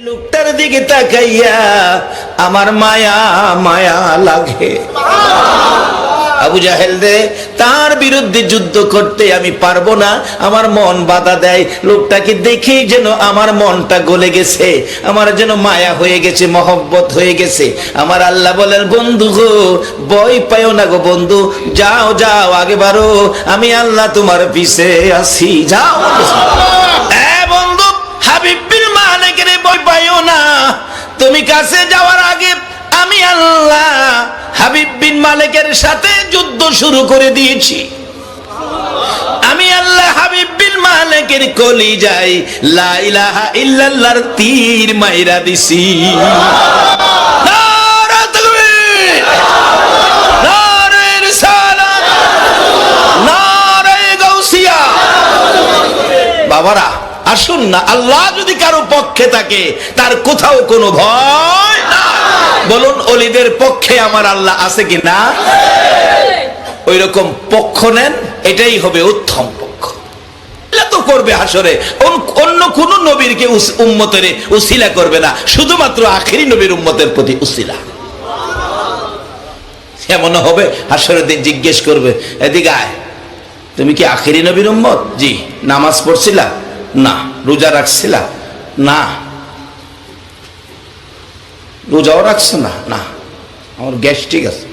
লোকটার দিকে তাকাইয়া আমার মায়া মায়া লাগে। আবু জাহেল দে তার বিরুদ্ধে যুদ্ধ করতে আমি পারবো না, আমার মন বাধা দেয়। লোকটাকে দেখেই যেন আমার মনটা গলে গেছে, আমার যেন মায়া হয়ে গেছে, মহব্বত হয়ে গেছে। আমার আল্লাহ বলেন, বন্ধু গো ভয় পাইও না গো বন্ধু, যাও যাও আগে বাড়ো, আমি আল্লাহ তোমার পিছে আছি, যাও। বন্ধু হাবিব বিন মালিকের ভয় পাইও না, তুমি কাছে যাওয়ার আগে আমি আল্লাহ হাবিব বিন মালিকের সাথে যুদ্ধ শুরু করে দিয়েছি। আমি আল্লাহ হাবিব বিন মালিকের কলিজায় লা ইলাহা ইল্লাল্লাহর তীর মাইরা দিছি। নারে তাকবীর, নারে রিসালাত, নারে গাউসিয়া। বাবারা আসুন না, আল্লাহ যদি কারো পক্ষে থাকে তার কোথাও কোনো ভয় না। বলুন অলিদের পক্ষে আমার আল্লাহ আছে কি না? ওই রকম পক্ষ নেন, এটাই হবে উত্তম পক্ষ। তো করবে হাসরে অন্য কোন নবীর কে উম্মতের উসিলা করবে না, শুধুমাত্র আখেরি নবীর উম্মতের প্রতি উসিলা। এমন হবে হাসরের দিন জিজ্ঞেস করবে, এদিকে আয়, তুমি কি আখেরি নবীর উম্মত? জি। নামাজ পড়ছিলা? না। রোজা রাখছিলা? না। রোজাও রাখছে না? না। আমার গ্যাস্ট্রিক আছে।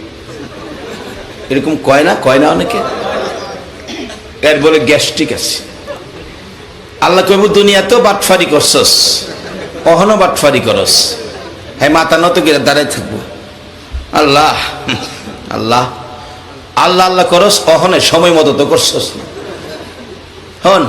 এরকম কয় না, কয় না অনেকে, এর বলে গ্যাস্ট্রিক আছে। আল্লাহ কইব, দুনিয়াতেও বাটফারি করছস, কখনো বাটফারি করস, হ্যাঁ মাথা নত করে দাঁড়ায় থাকবো। আল্লাহ আল্লাহ আল্লাহ আল্লাহ করস, কখনো সময় মতো তো করছস না। হন